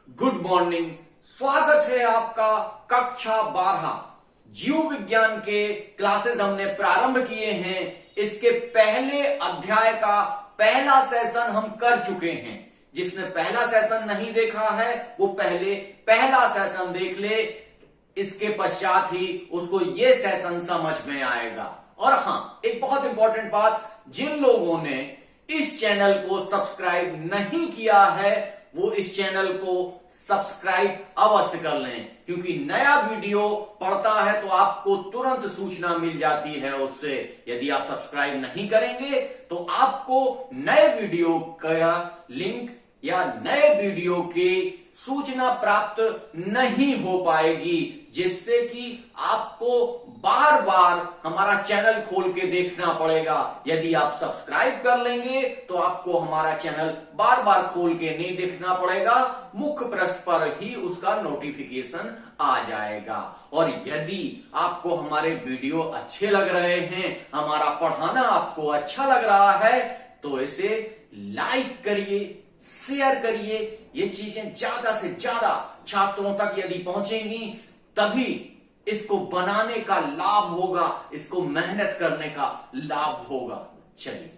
Good morning. स्वागत है आपका कक्षा 12 जीव विज्ञान के क्लासेस हमने प्रारंभ किए हैं। इसके पहले अध्याय का पहला सेशन हम कर चुके हैं। जिसने पहला सेशन नहीं देखा है वो पहले पहला सेशन देख ले, इसके पश्चात ही उसको ये सेशन समझ में आएगा। और हाँ, एक बहुत इंपॉर्टेंट बात, जिन लोगों ने इस चैनल को सब्सक्राइब नहीं किया है वो इस चैनल को सब्सक्राइब अवश्य कर लें, क्योंकि नया वीडियो पड़ता है तो आपको तुरंत सूचना मिल जाती है उससे। यदि आप सब्सक्राइब नहीं करेंगे तो आपको नए वीडियो का लिंक या नए वीडियो की सूचना प्राप्त नहीं हो पाएगी, जिससे कि आपको बार बार हमारा चैनल खोल के देखना पड़ेगा। यदि आप सब्सक्राइब कर लेंगे तो आपको हमारा चैनल बार बार खोल के नहीं देखना पड़ेगा, मुख्य पृष्ठ पर ही उसका नोटिफिकेशन आ जाएगा। और यदि आपको हमारे वीडियो अच्छे लग रहे हैं, हमारा पढ़ाना आपको अच्छा लग रहा है, तो इसे लाइक करिए, शेयर करिए। ये चीजें ज्यादा से ज्यादा छात्रों तक यदि पहुंचेंगी तभी इसको बनाने का लाभ होगा, इसको मेहनत करने का लाभ होगा। चलिए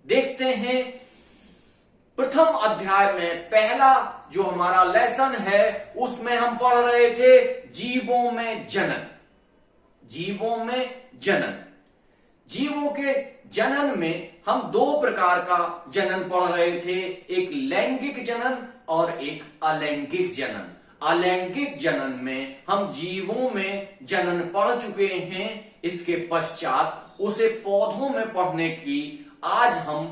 देखते हैं प्रथम अध्याय में पहला जो हमारा लेसन है उसमें हम पढ़ रहे थे जीवों में जनन। जीवों में जनन, जीवों के जनन में हम दो प्रकार का जनन पढ़ रहे थे, एक लैंगिक जनन और एक अलैंगिक जनन। अलैंगिक जनन में हम जीवों में जनन पढ़ चुके हैं। इसके पश्चात उसे पौधों में पढ़ने की आज हम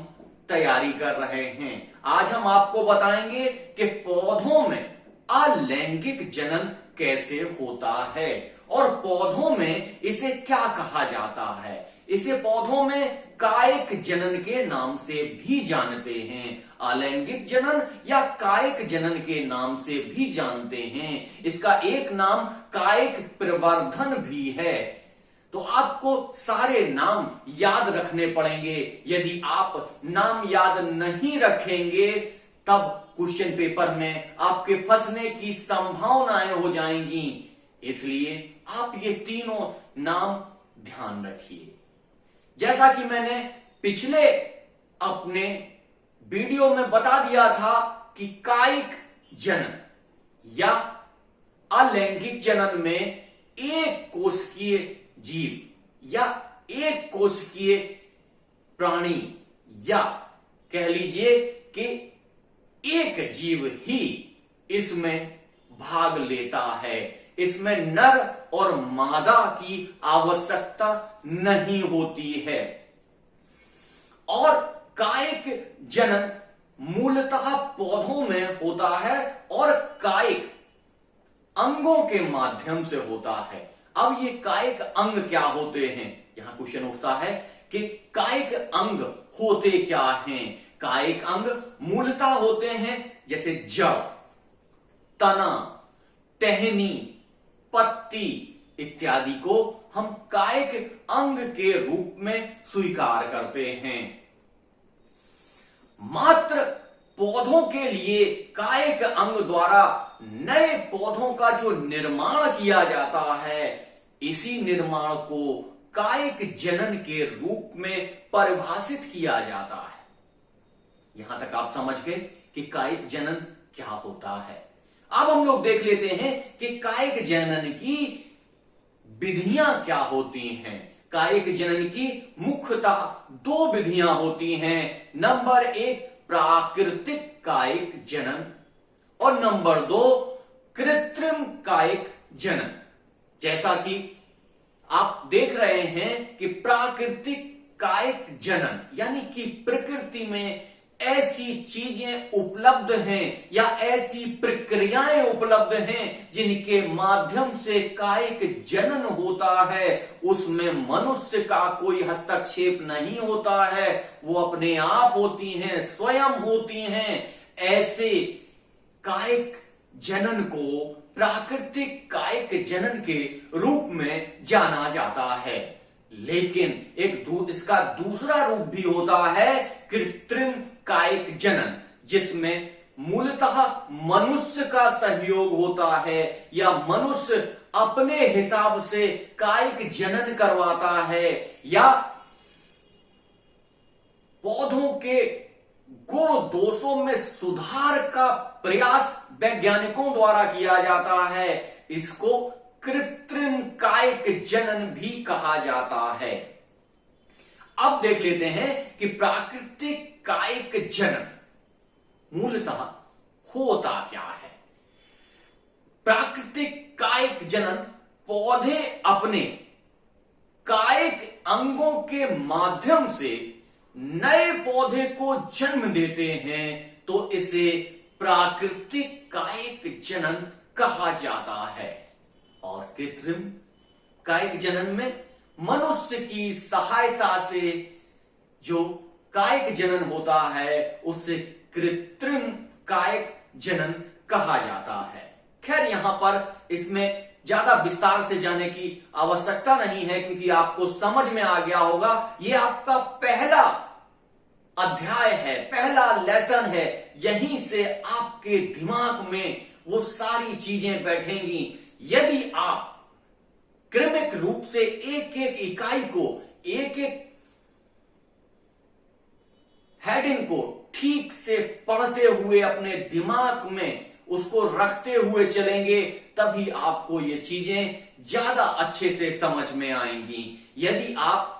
तैयारी कर रहे हैं। आज हम आपको बताएंगे कि पौधों में अलैंगिक जनन कैसे होता है और पौधों में इसे क्या कहा जाता है। इसे पौधों में कायिक जनन के नाम से भी जानते हैं, अलैंगिक जनन या कायिक जनन के नाम से भी जानते हैं। इसका एक नाम कायिक प्रवर्धन भी है। तो आपको सारे नाम याद रखने पड़ेंगे। यदि आप नाम याद नहीं रखेंगे तब क्वेश्चन पेपर में आपके फंसने की संभावनाएं हो जाएंगी। इसलिए आप ये तीनों नाम ध्यान रखिए। जैसा कि मैंने पिछले अपने वीडियो में बता दिया था कि कायिक जनन या अलैंगिक जनन में एक कोशिकीय जीव या एक कोशिकीय प्राणी या कह लीजिए कि एक जीव ही इसमें भाग लेता है। इसमें नर और मादा की आवश्यकता नहीं होती है। और कायिक जनन मूलतः पौधों में होता है और कायिक अंगों के माध्यम से होता है। अब ये कायिक अंग क्या होते हैं, यहां क्वेश्चन उठता है कि कायिक अंग होते क्या हैं। कायिक अंग मूलतः होते हैं जैसे जड़, तना, टहनी, पत्ती इत्यादि को हम कायिक अंग के रूप में स्वीकार करते हैं। मात्र पौधों के लिए कायिक अंग द्वारा नए पौधों का जो निर्माण किया जाता है, इसी निर्माण को कायिक जनन के रूप में परिभाषित किया जाता है। यहां तक आप समझ गए कि कायिक जनन क्या होता है। अब हम लोग देख लेते हैं कि कायिक जनन की विधियां क्या होती हैं। कायिक जनन की मुख्यतः दो विधियां होती हैं। नंबर 1 प्राकृतिक कायिक जनन और नंबर 2 कृत्रिम कायिक जनन। जैसा कि आप देख रहे हैं कि प्राकृतिक कायिक जनन यानी कि प्रकृति में ऐसी चीजें उपलब्ध हैं या ऐसी प्रक्रियाएं उपलब्ध हैं जिनके माध्यम से कायिक जनन होता है। उसमें मनुष्य का कोई हस्तक्षेप नहीं होता है, वो अपने आप होती हैं, स्वयं होती हैं। ऐसे कायिक जनन को प्राकृतिक कायिक जनन के रूप में जाना जाता है। लेकिन इसका दूसरा रूप भी होता है कृत्रिम कायिक जनन, जिसमें मूलतः मनुष्य का सहयोग होता है या मनुष्य अपने हिसाब से कायिक जनन करवाता है या पौधों के गुण दोषों में सुधार का प्रयास वैज्ञानिकों द्वारा किया जाता है। इसको कृत्रिम कायिक जनन भी कहा जाता है। अब देख लेते हैं कि प्राकृतिक कायिक जनन मूलतः होता क्या है। प्राकृतिक कायिक जनन पौधे अपने कायिक अंगों के माध्यम से नए पौधे को जन्म देते हैं, तो इसे प्राकृतिक कायिक जनन कहा जाता है। और कृत्रिम कायिक जनन में मनुष्य की सहायता से जो कायिक जनन होता है उसे कृत्रिम कायिक जनन कहा जाता है। खैर, यहां पर इसमें ज्यादा विस्तार से जाने की आवश्यकता नहीं है, क्योंकि आपको समझ में आ गया होगा। यह आपका पहला अध्याय है, पहला लेसन है। यहीं से आपके दिमाग में वो सारी चीजें बैठेंगी। यदि आप क्रमिक रूप से एक एक इकाई को, एक एक हेडिंग को ठीक से पढ़ते हुए अपने दिमाग में उसको रखते हुए चलेंगे, तभी आपको ये चीजें ज्यादा अच्छे से समझ में आएंगी। यदि आप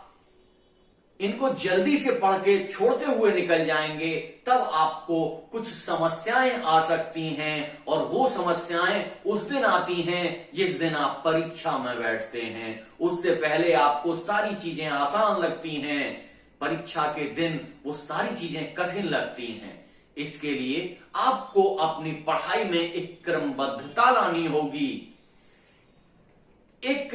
इनको जल्दी से पढ़ के छोड़ते हुए निकल जाएंगे, तब आपको कुछ समस्याएं आ सकती हैं, और वो समस्याएं उस दिन आती हैं जिस दिन आप परीक्षा में बैठते हैं। उससे पहले आपको सारी चीजें आसान लगती हैं, परीक्षा के दिन वो सारी चीजें कठिन लगती हैं। इसके लिए आपको अपनी पढ़ाई में एक क्रमबद्धता लानी होगी, एक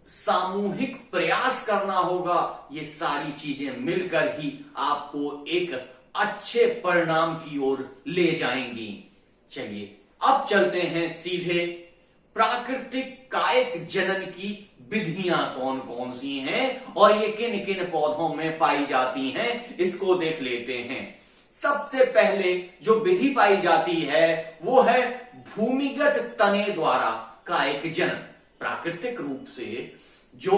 सामूहिक प्रयास करना होगा। ये सारी चीजें मिलकर ही आपको एक अच्छे परिणाम की ओर ले जाएंगी। चलिए अब चलते हैं सीधे प्राकृतिक कायिक जनन की विधियां कौन कौन सी हैं और ये किन किन पौधों में पाई जाती हैं, इसको देख लेते हैं। सबसे पहले जो विधि पाई जाती है वो है भूमिगत तने द्वारा कायिक जनन। प्राकृतिक रूप से जो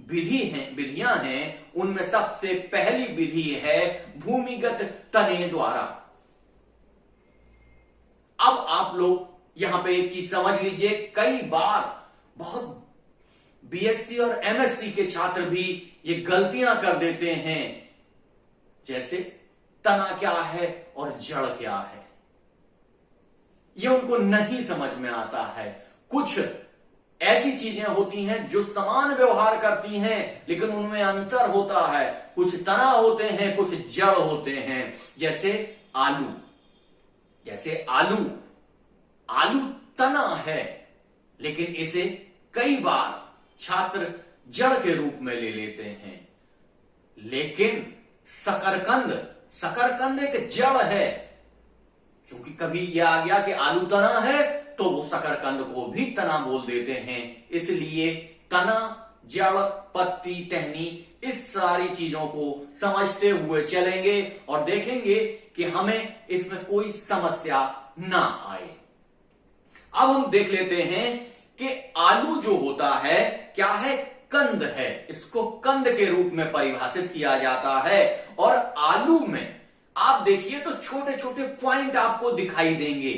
विधियां हैं उनमें सबसे पहली विधि है भूमिगत तने द्वारा। अब आप लोग यहां पे एक चीज समझ लीजिए, कई बार बहुत बीएससी और एमएससी के छात्र भी ये गलतियां कर देते हैं, जैसे तना क्या है और जड़ क्या है, ये उनको नहीं समझ में आता है। कुछ ऐसी चीजें होती हैं जो समान व्यवहार करती हैं लेकिन उनमें अंतर होता है। कुछ तना होते हैं, कुछ जड़ होते हैं। जैसे आलू, आलू तना है लेकिन इसे कई बार छात्र जड़ के रूप में ले लेते हैं। लेकिन शकरकंद एक जड़ है। क्योंकि कभी यह आ गया कि आलू तना है तो वो शकरकंद को भी तना बोल देते हैं। इसलिए तना, जड़, पत्ती, टहनी, इस सारी चीजों को समझते हुए चलेंगे और देखेंगे कि हमें इसमें कोई समस्या ना आए। अब हम देख लेते हैं कि आलू जो होता है क्या है, कंद है। इसको कंद के रूप में परिभाषित किया जाता है। और आलू में आप देखिए तो छोटे छोटे पॉइंट आपको दिखाई देंगे,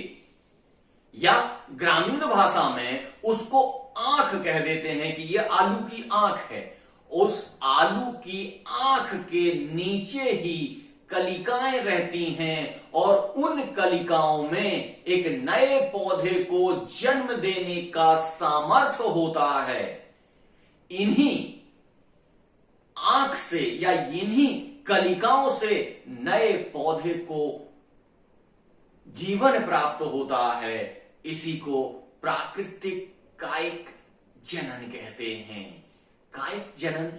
या ग्रामीण भाषा में उसको आंख कह देते हैं कि ये आलू की आंख है। उस आलू की आंख के नीचे ही कलिकाएं रहती हैं और उन कलिकाओं में एक नए पौधे को जन्म देने का सामर्थ्य होता है। इन्हीं आंख से या इन्हीं कलिकाओं से नए पौधे को जीवन प्राप्त होता है। इसी को प्राकृतिक कायिक जनन कहते हैं। कायिक जनन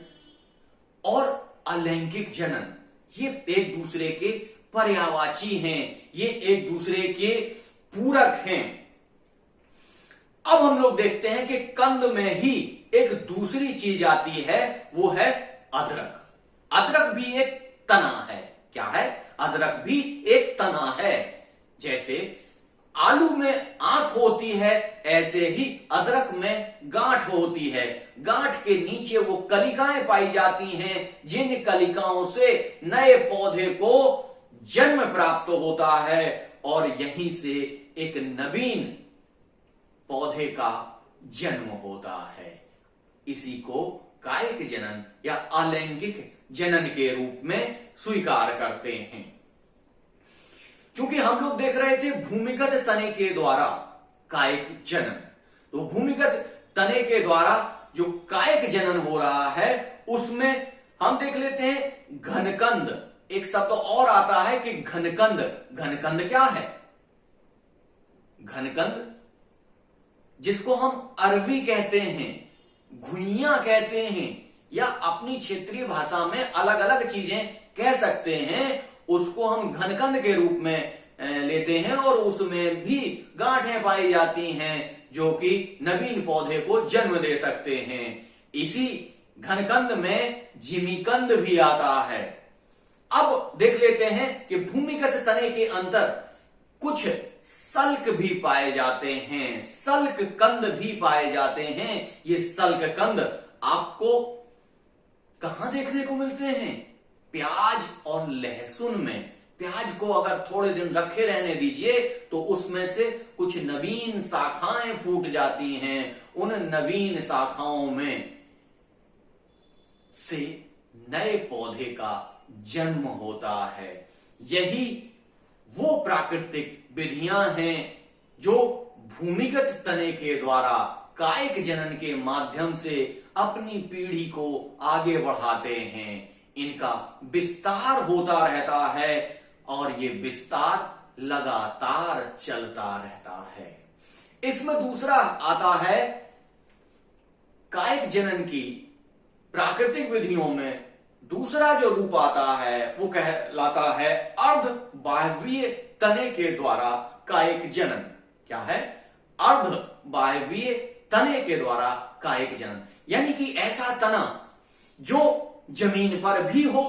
और अलैंगिक जनन ये एक दूसरे के पर्यायवाची हैं, ये एक दूसरे के पूरक हैं। अब हम लोग देखते हैं कि कंद में ही एक दूसरी चीज आती है, वो है अदरक। अदरक भी एक तना है। क्या है? अदरक भी एक तना है। जैसे आलू में आंख होती है, ऐसे ही अदरक में गांठ होती है। गांठ के नीचे वो कलिकाएं पाई जाती हैं, जिन कलिकाओं से नए पौधे को जन्म प्राप्त होता है और यहीं से एक नवीन पौधे का जन्म होता है। इसी को कायिक जनन या अलैंगिक जनन के रूप में स्वीकार करते हैं। क्योंकि हम लोग देख रहे थे भूमिगत तने के द्वारा कायिक जनन, तो भूमिगत तने के द्वारा जो कायिक जनन हो रहा है उसमें हम देख लेते हैं घनकंद। एक शब्द और आता है कि घनकंद। घनकंद क्या है? घनकंद जिसको हम अरवी कहते हैं, घुइयां कहते हैं, या अपनी क्षेत्रीय भाषा में अलग अलग चीजें कह सकते हैं, उसको हम घनकंद के रूप में लेते हैं और उसमें भी गांठें पाई जाती हैं जो कि नवीन पौधे को जन्म दे सकते हैं। इसी घनकंद में जिमीकंद भी आता है। अब देख लेते हैं कि भूमिगत तने के अंदर कुछ सल्क भी पाए जाते हैं, सल्क कंद भी पाए जाते हैं। ये सल्क कंद आपको कहां देखने को मिलते हैं? प्याज और लहसुन में। प्याज को अगर थोड़े दिन रखे रहने दीजिए तो उसमें से कुछ नवीन शाखाएं फूट जाती हैं। उन नवीन शाखाओं में से नए पौधे का जन्म होता है। यही वो प्राकृतिक विधियां हैं जो भूमिगत तने के द्वारा कायिक जनन के माध्यम से अपनी पीढ़ी को आगे बढ़ाते हैं। इनका विस्तार होता रहता है और ये विस्तार लगातार चलता रहता है। इसमें दूसरा आता है कायिक जनन की प्राकृतिक विधियों में दूसरा जो रूप आता है वो कहलाता है अर्धवायवीय तने के द्वारा कायिक जनन। क्या है? अर्धवायवीय तने के द्वारा कायिक जनन, यानी कि ऐसा तना जो जमीन पर भी हो,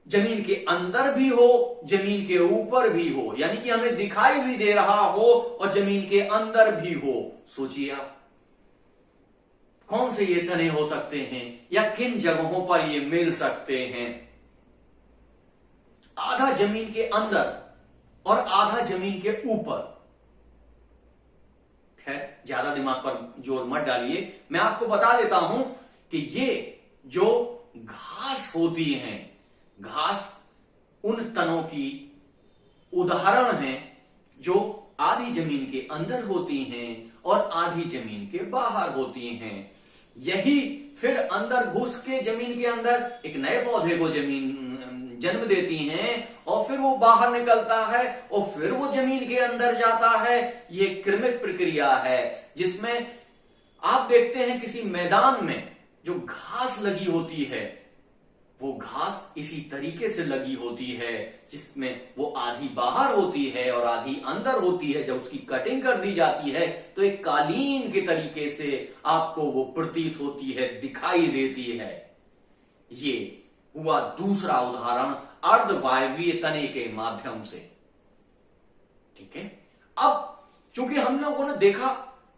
जमीन के अंदर भी हो, जमीन के ऊपर भी हो, यानी कि हमें दिखाई भी दे रहा हो और जमीन के अंदर भी हो। सोचिए आप कौन से ये तने हो सकते हैं या किन जगहों पर ये मिल सकते हैं? आधा जमीन के अंदर और आधा जमीन के ऊपर। खैर ज्यादा दिमाग पर जोर मत डालिए, मैं आपको बता देता हूं कि ये जो घास होती है, घास उन तनों की उदाहरण है जो आधी जमीन के अंदर होती हैं और आधी जमीन के बाहर होती हैं। यही फिर अंदर घुस के जमीन के अंदर एक नए पौधे को जन्म देती हैं और फिर वो बाहर निकलता है और फिर वो जमीन के अंदर जाता है। ये क्रमिक प्रक्रिया है जिसमें आप देखते हैं किसी मैदान में जो घास लगी होती है वो घास इसी तरीके से लगी होती है जिसमें वो आधी बाहर होती है और आधी अंदर होती है। जब उसकी कटिंग कर दी जाती है तो एक कालीन के तरीके से आपको वो प्रतीत होती है, दिखाई देती है। ये हुआ दूसरा उदाहरण अर्धवायवीय तने के माध्यम से। ठीक है, अब चूंकि हम लोगों ने देखा,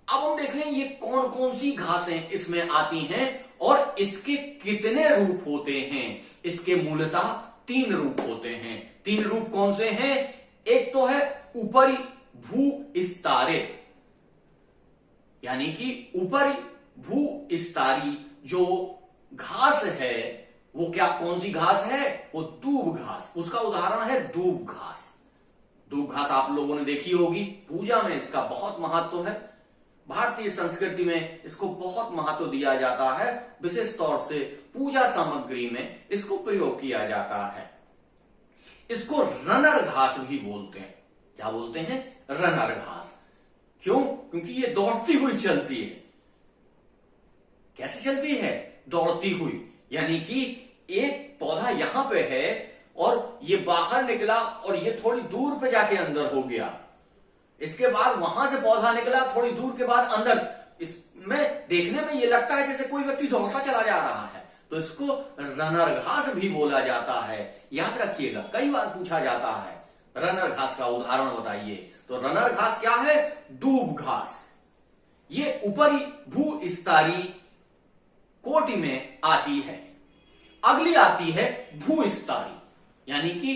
अब हम देख लें ये कौन कौन सी घासें इसमें आती हैं और इसके कितने रूप होते हैं। इसके मूलतः 3 रूप होते हैं। 3 रूप कौन से हैं? एक तो है ऊपरी भू विस्तारित, यानी कि ऊपरी भू विस्तारी जो घास है वो क्या कौन सी घास है? वो दूब घास। उसका उदाहरण है दूब घास। दूब घास आप लोगों ने देखी होगी, पूजा में इसका बहुत महत्व है। भारतीय संस्कृति में इसको बहुत महत्व दिया जाता है, विशेष तौर से पूजा सामग्री में इसको प्रयोग किया जाता है। इसको रनर घास भी बोलते हैं। क्या बोलते हैं? रनर घास। क्यों? क्योंकि ये दौड़ती हुई चलती है। कैसे चलती है? दौड़ती हुई, यानी कि एक पौधा यहां पे है और ये बाहर निकला और ये थोड़ी दूर पे जाके अंदर हो गया, इसके बाद वहां से पौधा निकला, थोड़ी दूर के बाद अंदर। इसमें देखने में ये लगता है जैसे कोई व्यक्ति दौड़ता चला जा रहा है, तो इसको रनर घास भी बोला जाता है। याद रखिएगा, कई बार पूछा जाता है रनर घास का उदाहरण बताइए। तो रनर घास क्या है? दूब घास। ये ऊपरी भूस्तरीय कोटि में आती है। अगली आती है भूस्तरीय, यानी कि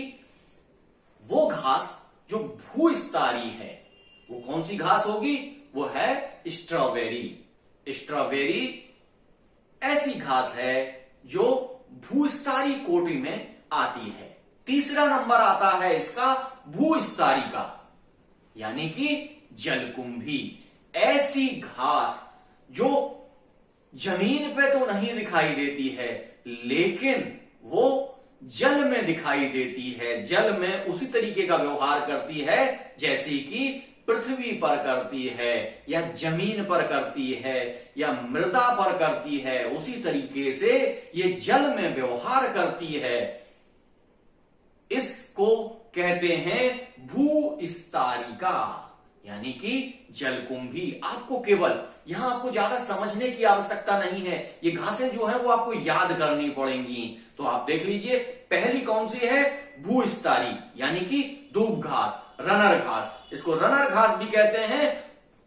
वो घास जो भूस्तरीय है। वो कौन सी घास होगी? वो है स्ट्रॉबेरी। स्ट्रॉबेरी ऐसी घास है जो भूस्तरीय कोटि में आती है। तीसरा नंबर आता है इसका भूस्तरीय का, यानी कि जलकुंभी। ऐसी घास जो जमीन पे तो नहीं दिखाई देती है, लेकिन वो जल में दिखाई देती है। जल में उसी तरीके का व्यवहार करती है जैसे कि पृथ्वी पर करती है, या जमीन पर करती है, या मृदा पर करती है। उसी तरीके से ये जल में व्यवहार करती है। इसको कहते हैं भूस्तरीका, यानी कि जलकुंभी। आपको केवल यहां आपको ज्यादा समझने की आवश्यकता नहीं है। ये घासें जो है वो आपको याद करनी पड़ेंगी। तो आप देख लीजिए, पहली कौन सी है? भूस्तरीय, यानी कि दूब घास, रनर घास। इसको रनर घास भी कहते हैं।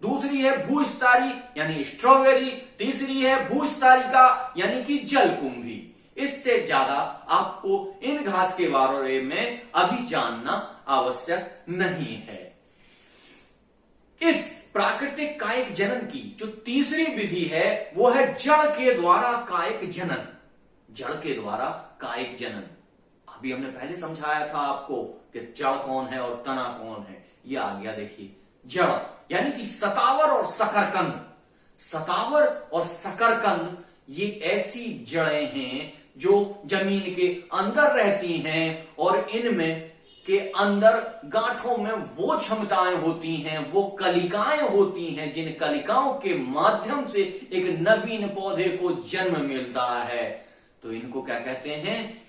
दूसरी है भूस्तरीय यानी स्ट्रॉबेरी। तीसरी है भूस्तरीका यानी कि जलकुंभी। इससे ज्यादा आपको इन घास के बारे में अभी जानना आवश्यक नहीं है। इस प्राकृतिक कायिक जनन की जो तीसरी विधि है वो है जड़ के द्वारा कायिक जनन। जड़ के द्वारा कायिक जनन, अभी हमने पहले समझाया था आपको कि जड़ कौन है और तना कौन है। ये आ गया, देखिए जड़ यानी कि सतावर और सकरकंद। सतावर और सकरकंद ये ऐसी जड़ें हैं जो जमीन के अंदर रहती हैं और इनमें के अंदर गांठों में वो क्षमताएं होती हैं, वो कलिकाएं होती हैं, जिन कलिकाओं के माध्यम से एक नवीन पौधे को जन्म मिलता है। तो इनको क्या कहते हैं?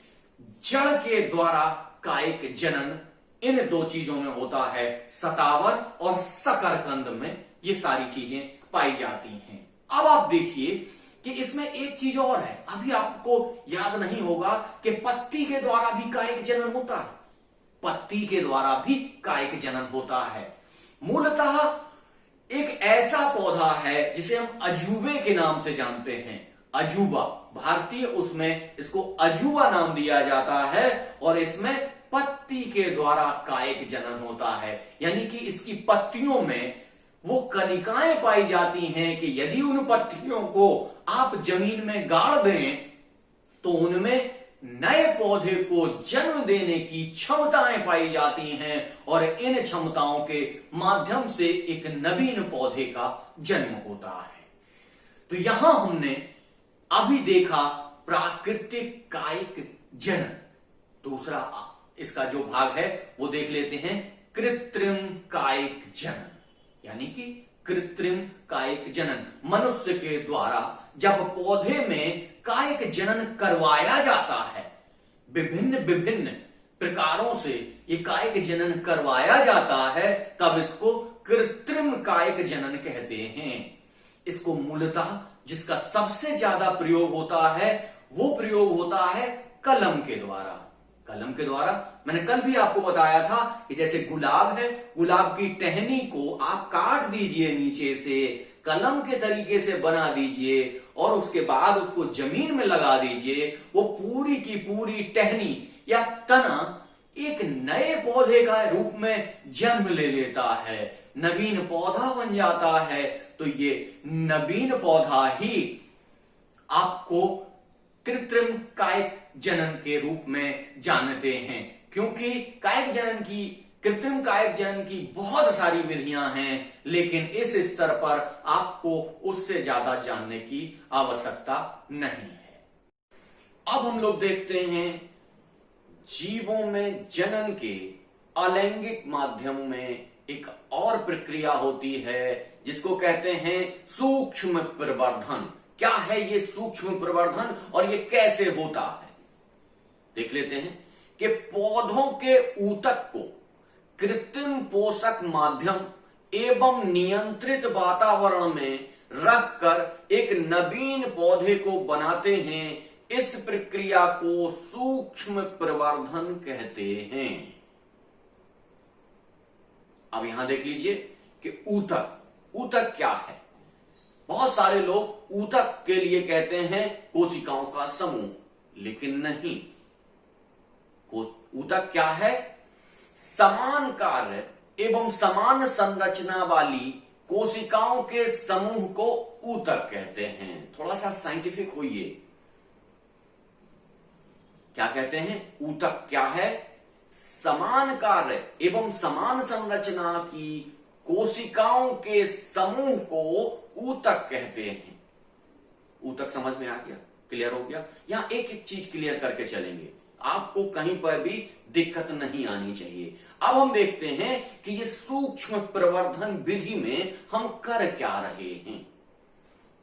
जड़ के द्वारा कायिक जनन इन दो चीजों में होता है, सतावर और सकरकंद में ये सारी चीजें पाई जाती हैं। अब आप देखिए कि इसमें एक चीज और है, अभी आपको याद नहीं होगा कि पत्ती के द्वारा भी कायिक जनन होता है। पत्ती के द्वारा भी कायिक जनन होता है। मूलतः एक ऐसा पौधा है जिसे हम अजूबे के नाम से जानते हैं। अजूबा, भारतीय उसमें इसको अजूबा नाम दिया जाता है और इसमें पत्ती के द्वारा कायिक जनन होता है। यानी कि इसकी पत्तियों में वो कलिकाएं पाई जाती हैं कि यदि उन पत्तियों को आप जमीन में गाड़ दें तो उनमें नए पौधे को जन्म देने की क्षमताएं पाई जाती हैं और इन क्षमताओं के माध्यम से एक नवीन पौधे का जन्म होता है। तो यहां हमने अभी देखा प्राकृतिक कायिक जनन। दूसरा इसका जो भाग है वो देख लेते हैं, कृत्रिम कायिक जनन। यानी कि कृत्रिम कायिक जनन मनुष्य के द्वारा जब पौधे में कायिक जनन करवाया जाता है, विभिन्न विभिन्न प्रकारों से ये कायिक जनन करवाया जाता है, तब इसको कृत्रिम कायिक जनन कहते हैं। इसको मूलतः जिसका सबसे ज्यादा प्रयोग होता है वो प्रयोग होता है कलम के द्वारा। कलम के द्वारा मैंने कल भी आपको बताया था कि जैसे गुलाब है, गुलाब की टहनी को आप काट दीजिए, नीचे से कलम के तरीके से बना दीजिए और उसके बाद उसको जमीन में लगा दीजिए। वो पूरी की पूरी टहनी या तना एक नए पौधे का रूप में जन्म ले लेता है, नवीन पौधा बन जाता है। तो ये नवीन पौधा ही आपको कृत्रिम कायिक जनन के रूप में जानते हैं, क्योंकि कायिक जनन की, कृत्रिम कायिक जनन की बहुत सारी विधियां हैं, लेकिन इस स्तर पर आपको उससे ज्यादा जानने की आवश्यकता नहीं है। अब हम लोग देखते हैं जीवों में जनन के अलैंगिक माध्यम में एक और प्रक्रिया होती है जिसको कहते हैं सूक्ष्म प्रवर्धन। क्या है ये सूक्ष्म प्रवर्धन और ये कैसे होता है? देख लेते हैं कि पौधों के ऊतक को कृत्रिम पोषक माध्यम एवं नियंत्रित वातावरण में रखकर एक नवीन पौधे को बनाते हैं। इस प्रक्रिया को सूक्ष्म प्रवर्धन कहते हैं। अब यहां देख लीजिए कि ऊतक, ऊतक क्या है। बहुत सारे लोग ऊतक के लिए कहते हैं कोशिकाओं का समूह, लेकिन नहीं। ऊतक क्या है? समान कार्य एवं समान संरचना वाली कोशिकाओं के समूह को ऊतक कहते हैं। थोड़ा सा साइंटिफिक होइए, क्या कहते हैं? ऊतक क्या है? समान कार्य एवं समान संरचना की कोशिकाओं के समूह को ऊतक कहते हैं। ऊतक समझ में आ गया? क्लियर हो गया? यहां एक एक चीज क्लियर करके चलेंगे, आपको कहीं पर भी दिक्कत नहीं आनी चाहिए। अब हम देखते हैं कि ये सूक्ष्म प्रवर्धन विधि में हम कर क्या रहे हैं।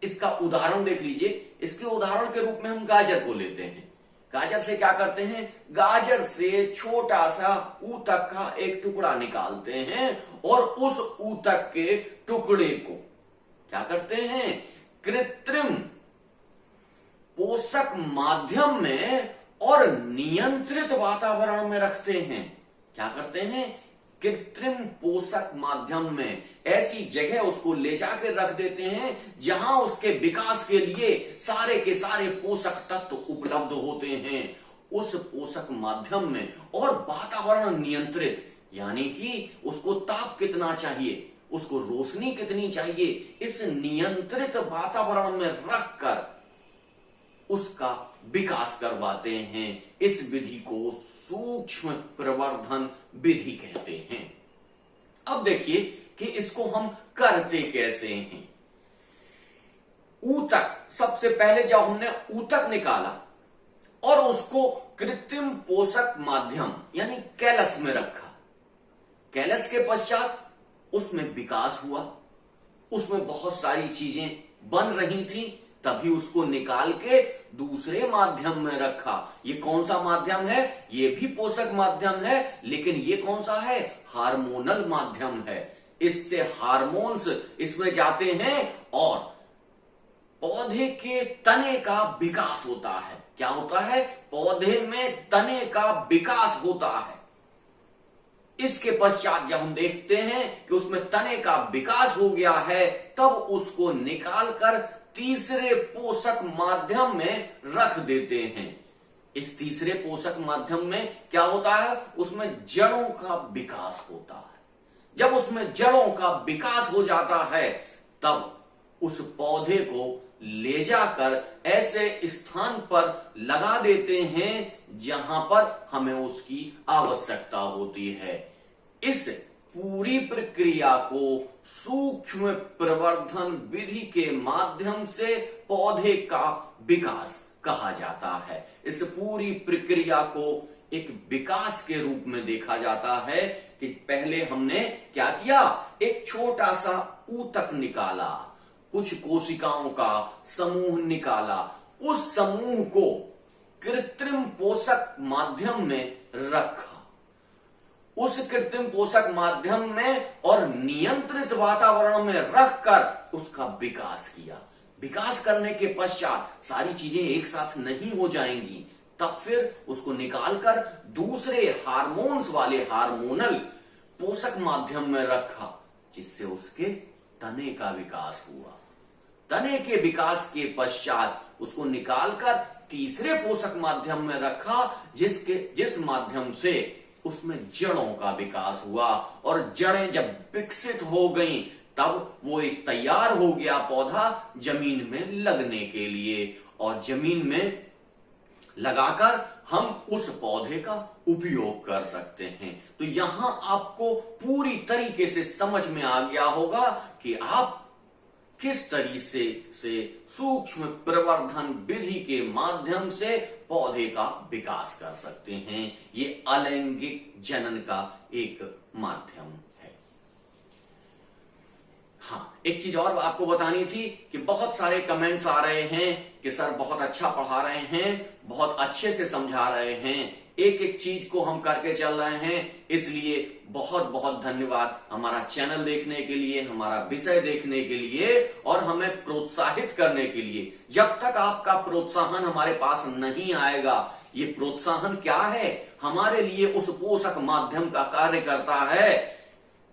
इसका उदाहरण देख लीजिए। इसके उदाहरण के रूप में हम गाजर को लेते हैं। गाजर से क्या करते हैं? गाजर से छोटा सा ऊतक का एक टुकड़ा निकालते हैं और उस ऊतक के टुकड़े को क्या करते हैं? कृत्रिम पोषक माध्यम में और नियंत्रित वातावरण में रखते हैं। क्या करते हैं? कृत्रिम पोषक माध्यम में ऐसी जगह उसको ले जाकर रख देते हैं जहां उसके विकास के लिए सारे के सारे पोषक तत्व उपलब्ध होते हैं उस पोषक माध्यम में। और वातावरण नियंत्रित, यानी कि उसको ताप कितना चाहिए, उसको रोशनी कितनी चाहिए, इस नियंत्रित वातावरण में रखकर उसका विकास करवाते हैं। इस विधि को सूक्ष्म प्रवर्धन विधि कहते हैं। अब देखिए कि इसको हम करते कैसे हैं। ऊतक, सबसे पहले जब हमने ऊतक निकाला और उसको कृत्रिम पोषक माध्यम यानी कैलस में रखा, कैलस के पश्चात उसमें विकास हुआ, उसमें बहुत सारी चीजें बन रही थी, तभी उसको निकाल के दूसरे माध्यम में रखा। ये कौन सा माध्यम है? ये भी पोषक माध्यम है, लेकिन ये कौन सा है? हार्मोनल माध्यम है। इससे हार्मोन्स इसमें जाते हैं और पौधे के तने का विकास होता है। क्या होता है? पौधे में तने का विकास होता है। इसके पश्चात जब हम देखते हैं कि उसमें तने का विकास हो गया है, तब उसको निकालकर तीसरे पोषक माध्यम में रख देते हैं। इस तीसरे पोषक माध्यम में क्या होता है? उसमें जड़ों का विकास होता है। जब उसमें जड़ों का विकास हो जाता है, तब उस पौधे को ले जाकर ऐसे स्थान पर लगा देते हैं जहां पर हमें उसकी आवश्यकता होती है। इस पूरी प्रक्रिया को सूक्ष्म प्रवर्धन विधि के माध्यम से पौधे का विकास कहा जाता है। इस पूरी प्रक्रिया को एक विकास के रूप में देखा जाता है कि पहले हमने क्या किया? एक छोटा सा ऊतक निकाला, कुछ कोशिकाओं का समूह निकाला, उस समूह को कृत्रिम पोषक माध्यम में रखा, उस कृत्रिम पोषक माध्यम में और नियंत्रित वातावरण में रखकर उसका विकास किया। विकास करने के पश्चात सारी चीजें एक साथ नहीं हो जाएंगी, तब फिर उसको निकालकर दूसरे हार्मोन्स वाले हार्मोनल पोषक माध्यम में रखा, जिससे उसके तने का विकास हुआ। तने के विकास के पश्चात उसको निकालकर तीसरे पोषक माध्यम में रखा, जिस माध्यम से उसमें जड़ों का विकास हुआ। और जड़ें जब विकसित हो गईं, तब वो एक तैयार हो गया पौधा जमीन में लगने के लिए, और जमीन में लगाकर हम उस पौधे का उपयोग कर सकते हैं। तो यहां आपको पूरी तरीके से समझ में आ गया होगा कि आप किस तरीके से सूक्ष्म प्रवर्धन विधि के माध्यम से पौधे का विकास कर सकते हैं। ये अलैंगिक जनन का एक माध्यम है। हाँ, एक चीज और आपको बतानी थी कि बहुत सारे कमेंट्स आ रहे हैं कि सर बहुत अच्छा पढ़ा रहे हैं, बहुत अच्छे से समझा रहे हैं, एक एक चीज को हम करके चल रहे हैं, इसलिए बहुत बहुत धन्यवाद हमारा चैनल देखने के लिए, हमारा विषय देखने के लिए और हमें प्रोत्साहित करने के लिए। जब तक आपका प्रोत्साहन हमारे पास नहीं आएगा, ये प्रोत्साहन क्या है? हमारे लिए उस पोषक माध्यम का कार्य करता है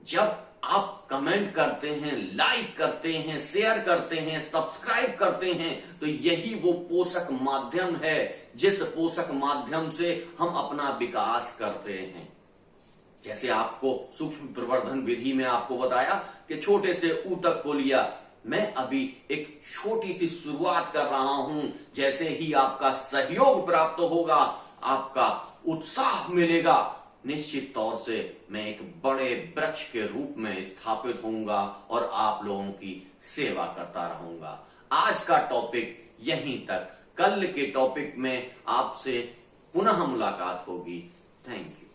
जब आप कमेंट करते हैं, लाइक करते हैं, शेयर करते हैं, सब्सक्राइब करते हैं, तो यही वो पोषक माध्यम है जिस पोषक माध्यम से हम अपना विकास करते हैं। जैसे आपको सूक्ष्म प्रवर्धन विधि में आपको बताया कि छोटे से ऊतक को लिया, मैं अभी एक छोटी सी शुरुआत कर रहा हूं। जैसे ही आपका सहयोग प्राप्त होगा, आपका उत्साह मिलेगा, निश्चित तौर से मैं एक बड़े वृक्ष के रूप में स्थापित होऊंगा और आप लोगों की सेवा करता रहूंगा। आज का टॉपिक यहीं तक, कल के टॉपिक में आपसे पुनः मुलाकात होगी। Thank you.